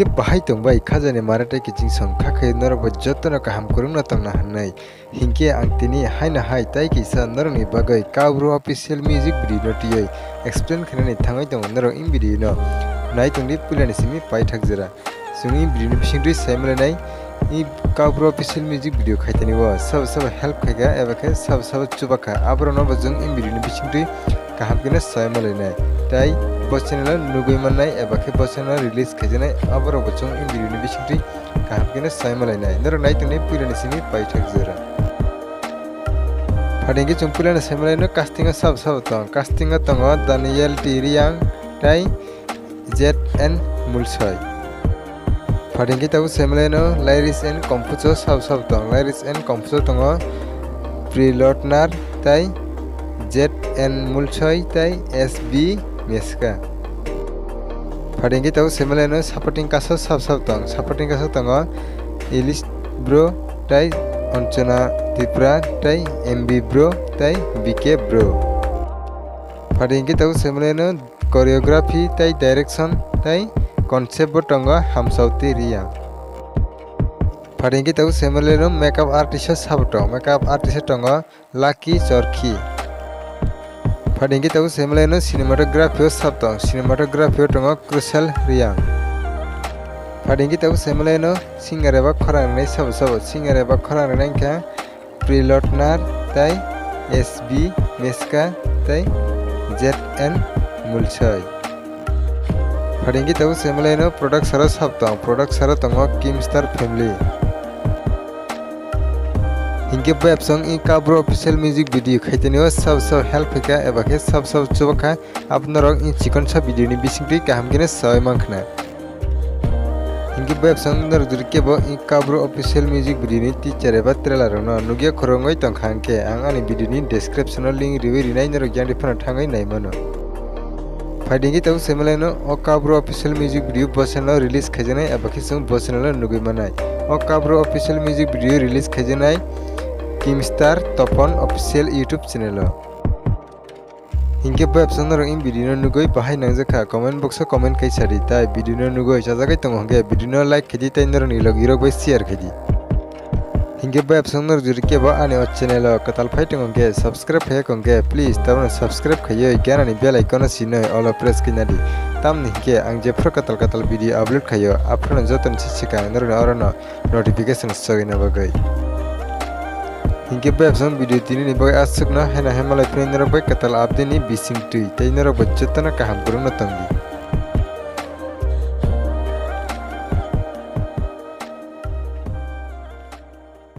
Hingke bahai tongbai khajani maratai kiching songkha khai norok jotono kaham kurungna tongna hanai. Hingke ang tini haina hai tai kisa norokni bagai Kabro official music video tiyoi explain khainani thangai tongo norok in video no nai tongdi pulani simi pai thakjara. Sung in video bisingtui saimalanai i Kabro official music video khaitani wo sab help khaiga ebakhe sab chubakha abro no bajung in video bisingtui kaham kena saimalanai. Tai channel nugui manai ebakhe channel release khajanai abro bachung in video bisingtui kaham kena saimalanai. Norok nai tongni pulani simi pai thakjara. Padingke chung pulana saimalai no casting sab tong casting tongo Daniel T. Riang tai ZN Mulsoy. Padingke tabu saimalai no lyrics and composer sab tong lyrics and composer tongo Prilotnar tai ZN Mulsoy tai SB Meska. Padingke tabu saimalai no supporting cast sab tong supporting cast tongo Elis Bro tai Anchana Tipra tai MB Bro tai BK Bro. Padingke tabu saimalai no choreography tai direction tai concept tongo Hamsauti Riang. Padingke tabu saimalai no makeup artist sab tong makeup artist tongo Lucky Chorkhi. Padingke tabu saimalai no cinematography sab tong cinematography tongo Crucial Riang. Padingke tabu saimalai no singer eba khorang nai sab singer eba khorang nai kha Prilotnar tai SB Meska tai ZN Mulsoy. Padingke tabu saimalai no producer sab tong producer tongo Kimstar Family. Hingke web song in Kabro official music video khaitani o sab help khaka ebakhe sab chubakha apnorok in chikon sa video ni bisingtui kaham kena sai mangkhna. Hingke web song nor durkebo in Kabro official music video ni teacher eba trailer no nugia khorongoi tongkha hangke ang ani video ni description link riwi rinai norok jang difana thangai naimano. Padingke tabu saimalai no o Kabro official music video channel release khajanai ebakhe sung channel nugui manai. O Kabro official music video release khajanai Kimstar Topon official YouTube channel. Hingke web song norok in video no nugui bahai nangjakha comment box o comment kai sari tai video no nugui chajagai tongo hangke video no like khedi tai norok ni log irok bai share khedi. Hingke web song norok jurikebo ani o channel o katal phai tongo hangke subscribe khai kongke please tabno subscribe khaiyo ganani bell icon sinoi all press kinadi tamni hingke ang je katal video upload khaiyo apno joton chichika norok orono notification sogina bagai. Hingke web song video tini ni bagai asukna hena hemalai pren norok bai katal update ni bisingtui tai norok bai jotona kaham kurungna tongdi.